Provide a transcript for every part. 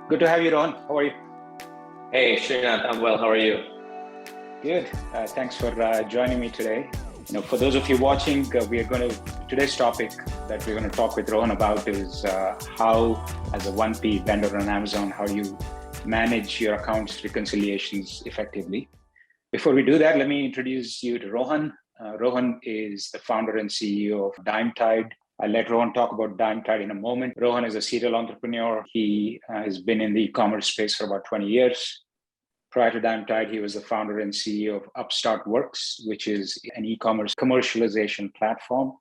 Good to have you, Ron. How are you? Hey, Srinath, I'm well. How are you? Good. Thanks for joining me today. For those of you watching, we are going to today's topic that we're going to talk with Rohan about is how, as a 1P vendor on Amazon, how do you manage your accounts reconciliations effectively. Before we do that, let me introduce you to Rohan. Rohan is the founder and CEO of DimeTyd. I'll let Rohan talk about DimeTyd in a moment. Rohan is a serial entrepreneur. He has been in the e-commerce space for about 20 years. Prior to DimeTyd, he was the founder and CEO of UpstartWorks, which is an e-commerce commercialization platform.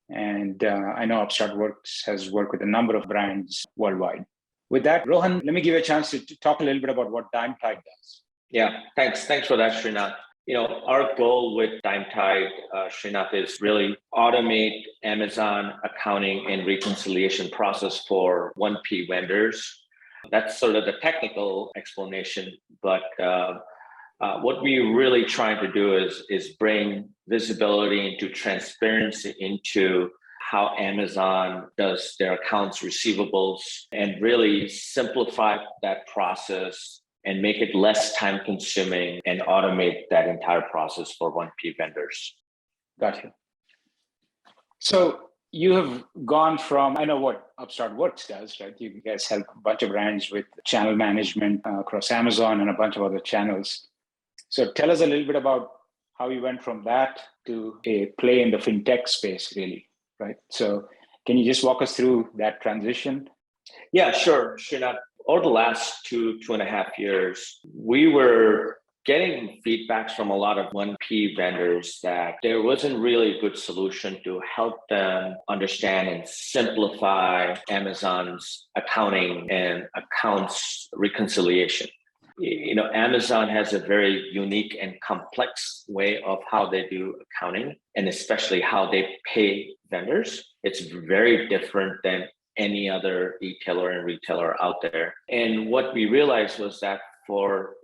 And I know UpstartWorks has worked with a number of brands worldwide. With that, Rohan, let me give you a chance to talk a little bit about what DimeTyd does. Yeah, thanks. Thanks for that, Srinath. Our goal with DimeTyd, Srinath, is really automate Amazon accounting and reconciliation process for 1P vendors. That's sort of the technical explanation, but what we're really trying to do is bring visibility into transparency into how Amazon does their accounts receivables and really simplify that process and make it less time consuming and automate that entire process for 1P vendors. Got you. So you have gone from, I know what UpstartWorks does, right? You guys help a bunch of brands with channel management across Amazon and a bunch of other channels. So tell us a little bit about how you went from that to a play in the fintech space, really, right? So can you just walk us through that transition? Yeah, sure. Srinath, over the last 2.5 years, we were getting feedbacks from a lot of 1P vendors that there wasn't really a good solution to help them understand and simplify Amazon's accounting and accounts reconciliation. Amazon has a very unique and complex way of how they do accounting, and especially how they pay vendors. It's very different than any other retailer and retailer out there. And what we realized was that for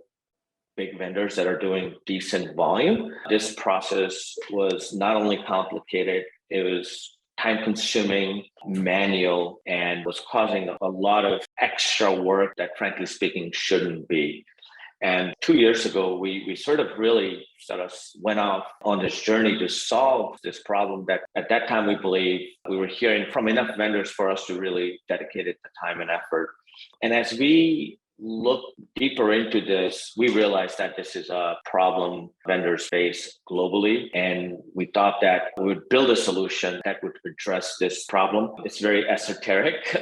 big vendors that are doing decent volume, this process was not only complicated, it was time consuming, manual, and was causing a lot of extra work that, frankly speaking, shouldn't be. And 2 years ago, we sort of went off on this journey to solve this problem that at that time we believe we were hearing from enough vendors for us to really dedicate it the time and effort. And as we look deeper into this, we realized that this is a problem vendors face globally. And we thought that we would build a solution that would address this problem. It's very esoteric,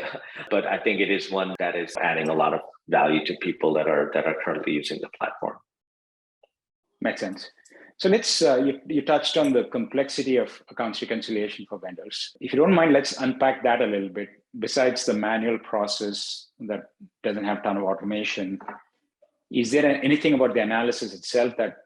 but I think it is one that is adding a lot of value to people that are currently using the platform. Makes sense. So let's, you touched on the complexity of accounts reconciliation for vendors. If you don't mind, let's unpack that a little bit. Besides the manual process that doesn't have a ton of automation, is there anything about the analysis itself that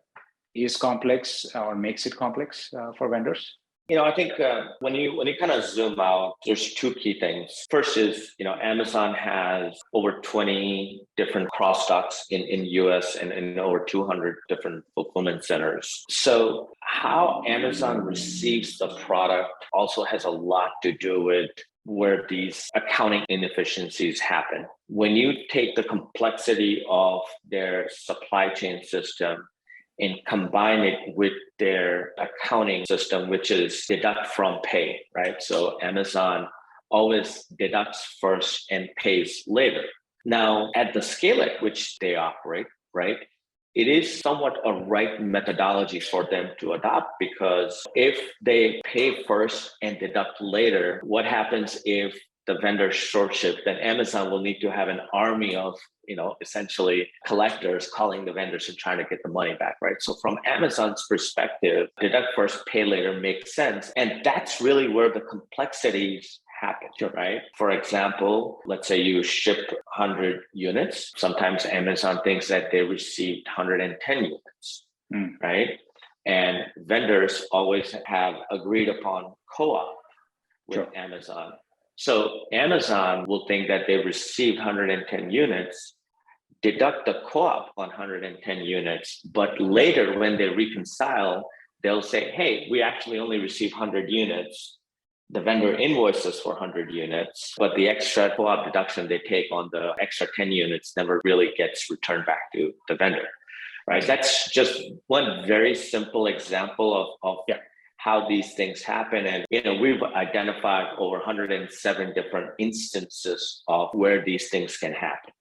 is complex or makes it complex for vendors? I think when you kind of zoom out, there's two key things. First is, Amazon has over 20 different cross docks in US and in over 200 different fulfillment centers. So how Amazon receives the product also has a lot to do with where these accounting inefficiencies happen. When you take the complexity of their supply chain system and combine it with their accounting system, which is deduct from pay, right? So Amazon always deducts first and pays later. Now, at the scale at which they operate, right, it is somewhat a right methodology for them to adopt, because if they pay first and deduct later, what happens if the vendor short ship? Then Amazon will need to have an army of essentially collectors calling the vendors and trying to get the money back, right? So from Amazon's perspective, deduct first, pay later makes sense. And that's really where the complexities happen, right? For example, let's say you ship 100 units. Sometimes Amazon thinks that they received 110 units, right? And vendors always have agreed upon co-op with Amazon. So Amazon will think that they received 110 units, deduct the co-op on 110 units, but later when they reconcile, they'll say, hey, we actually only received 100 units. The vendor invoices for 100 units, but the extra co-op deduction they take on the extra 10 units never really gets returned back to the vendor, right? That's just one very simple example of how these things happen. And, we've identified over 107 different instances of where these things can happen.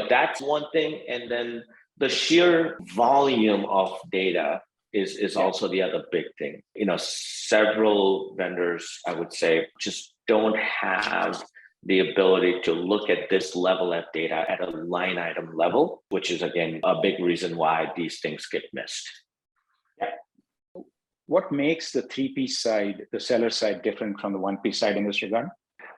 That's one thing. And then the sheer volume of data is also the other big thing. Several vendors, I would say, just don't have the ability to look at this level of data at a line item level, which is, again, a big reason why these things get missed. What makes the 3P side, the seller side, different from the 1P side in this regard?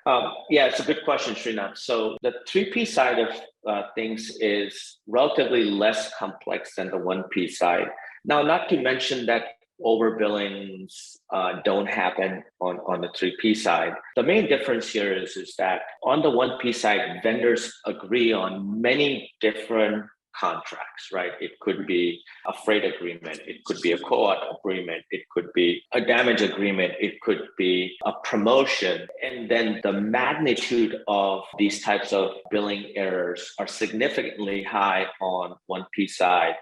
It's a good question, Srinath. So the 3P side of things is relatively less complex than the 1P side. Now, not to mention that overbillings don't happen on the 3P side. The main difference here is that on the 1P side, vendors agree on many different contracts, right? It could be a freight agreement, it could be a co-op agreement, it could be a damage agreement, it could be a promotion. And then the magnitude of these types of billing errors are significantly high on 1P side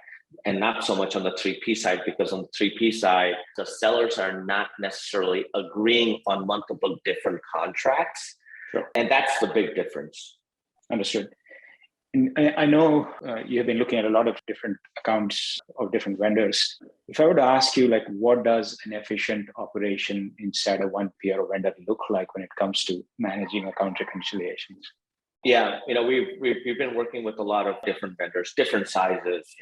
and not so much on the 3P side, because on the 3P side, the sellers are not necessarily agreeing on multiple different contracts. Sure. And that's the big difference. Understood. And I know you have been looking at a lot of different accounts of different vendors. If I were to ask you, what does an efficient operation inside a 1P or a vendor look like when it comes to managing account reconciliations? Yeah, we've been working with a lot of different vendors, different sizes,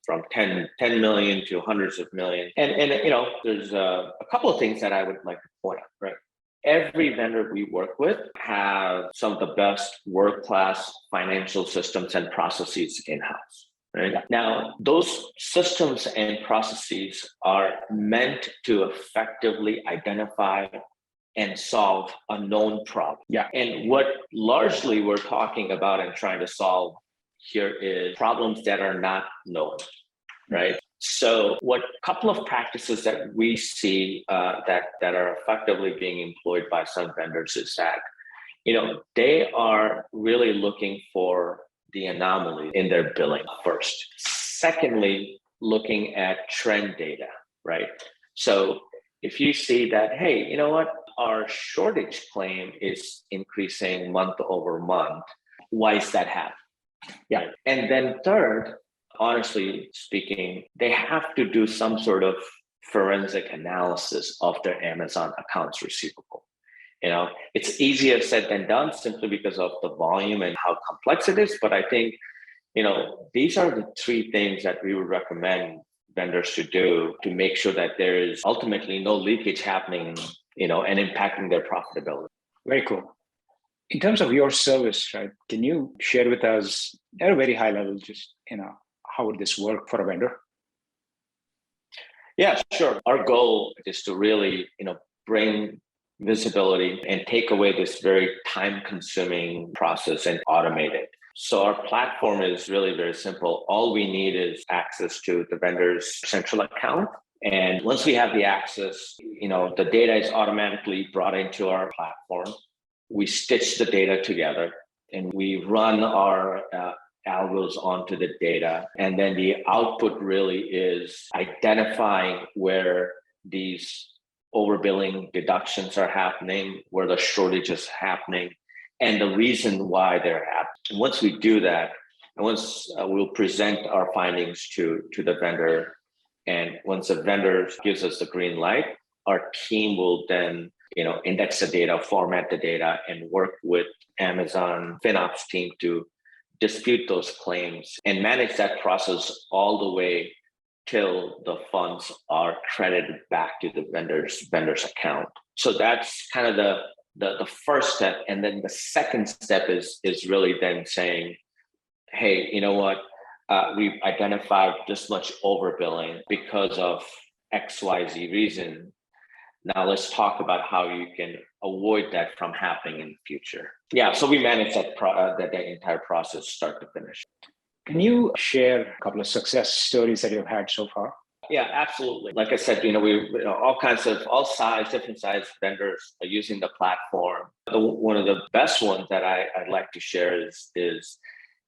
from 10 million to hundreds of millions. And there's a couple of things that I would like to point out, right? Every vendor we work with have some of the best world-class financial systems and processes in-house, right? Now, those systems and processes are meant to effectively identify and solve a known problem. And what largely we're talking about and trying to solve here is problems that are not known, right? So what couple of practices that we see that are effectively being employed by some vendors is that, they are really looking for the anomaly in their billing first. Secondly, looking at trend data, right? So if you see that, hey, our shortage claim is increasing month over month, why is that happening? And then third, honestly speaking, they have to do some sort of forensic analysis of their Amazon accounts receivable. It's easier said than done simply because of the volume and how complex it is. But I think, these are the three things that we would recommend vendors to do to make sure that there is ultimately no leakage happening, and impacting their profitability. Very cool. In terms of your service, right, can you share with us at a very high level, just, how would this work for a vendor? Yeah, sure. Our goal is to really, bring visibility and take away this very time-consuming process and automate it. So our platform is really very simple. All we need is access to the vendor's central account. And once we have the access, the data is automatically brought into our platform. We stitch the data together and we run our algos onto the data. And then the output really is identifying where these overbilling deductions are happening, where the shortage is happening, and the reason why they're happening. Once we do that, and once we'll present our findings to the vendor, and once the vendor gives us the green light, our team will then, index the data, format the data, and work with Amazon FinOps team to dispute those claims and manage that process all the way till the funds are credited back to the vendor's account. So that's kind of the first step. And then the second step is really then saying, hey, you know what? We've identified this much overbilling because of XYZ reason. Now let's talk about how you can avoid that from happening in the future. Yeah, so we manage that entire process, start to finish. Can you share a couple of success stories that you've had so far? Yeah, absolutely. Like I said, all size, different size vendors are using the platform. One of the best ones that I'd like to share is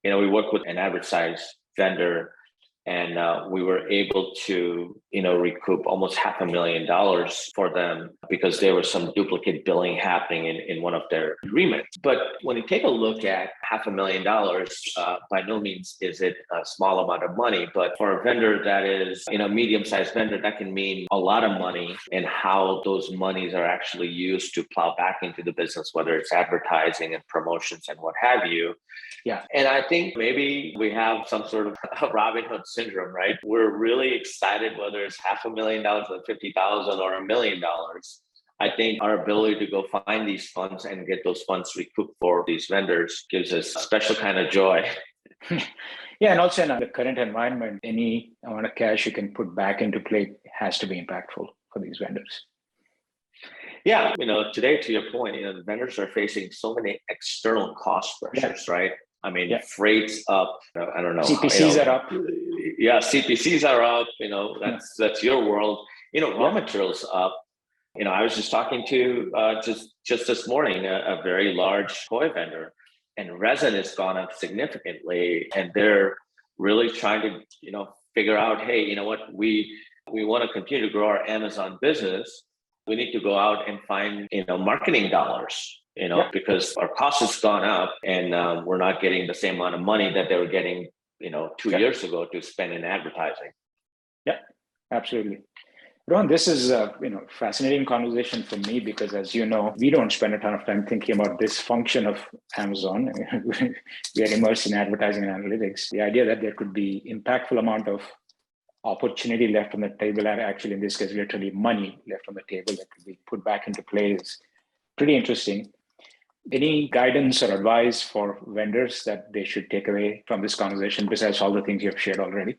we work with an average size vendor, and we were able to recoup almost $500,000 for them because there was some duplicate billing happening in one of their agreements. But when you take a look at $500,000, by no means is it a small amount of money, but for a vendor that is medium-sized vendor, that can mean a lot of money, and how those monies are actually used to plow back into the business, whether it's advertising and promotions and what have you. Yeah. And I think maybe we have some sort of Robin Hood syndrome, right? We're really excited whether it's $500,000 or 50,000 or $1 million. I think our ability to go find these funds and get those funds recouped for these vendors gives us a special kind of joy. Yeah, and also in the current environment, any amount of cash you can put back into play has to be impactful for these vendors. Yeah, today, to your point, the vendors are facing so many external cost pressures, right? I mean, freight's up. I don't know. CPCs are up. Yeah, CPCs are up. That's your world. Raw materials up. I was just talking to just this morning a very large toy vendor, and resin has gone up significantly, and they're really trying to figure out, hey, you know what, we want to continue to grow our Amazon business. We need to go out and find marketing dollars. Because our cost has gone up, and we're not getting the same amount of money that they were getting, 2 years ago to spend in advertising. Yeah, absolutely. Rohan, this is a fascinating conversation for me because, as you know, we don't spend a ton of time thinking about this function of Amazon. We are immersed in advertising and analytics. The idea that there could be impactful amount of opportunity left on the table, and actually in this case, literally money left on the table that could be put back into play is pretty interesting. Any guidance or advice for vendors that they should take away from this conversation besides all the things you've shared already?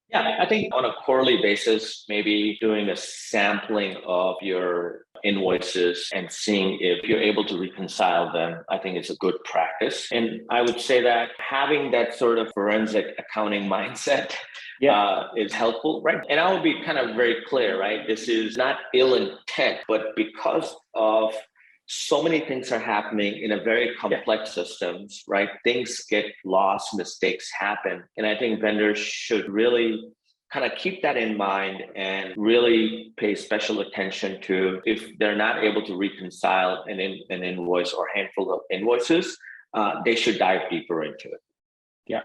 Yeah, I think on a quarterly basis, maybe doing a sampling of your invoices and seeing if you're able to reconcile them, I think it's a good practice. And I would say that having that sort of forensic accounting mindset is helpful, right? And I would be kind of very clear, right? This is not ill intent, but because of so many things are happening in a very complex systems, right? Things get lost, mistakes happen. And I think vendors should really kind of keep that in mind and really pay special attention to if they're not able to reconcile an invoice or handful of invoices, they should dive deeper into it. Yeah.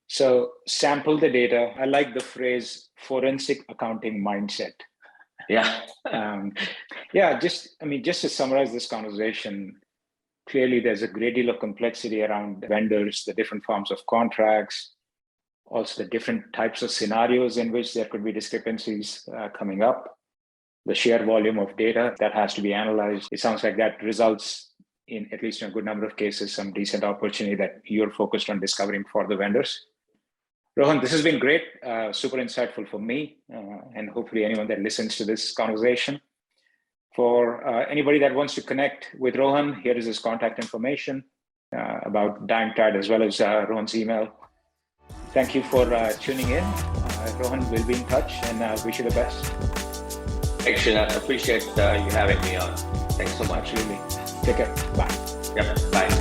So sample the data. I like the phrase forensic accounting mindset. Yeah. Just to summarize this conversation, clearly there's a great deal of complexity around vendors, the different forms of contracts, also the different types of scenarios in which there could be discrepancies coming up, the sheer volume of data that has to be analyzed. It sounds like that results in, at least in a good number of cases, some decent opportunity that you're focused on discovering for the vendors. Rohan, this has been great, super insightful for me, and hopefully anyone that listens to this conversation. For anybody that wants to connect with Rohan, here is his contact information about DimeTyd, as well as Rohan's email. Thank you for tuning in. Rohan will be in touch, and wish you the best. Thanks, Srinath. I appreciate you having me on. Thanks so much. Absolutely. Take care. Bye. Yep. Bye.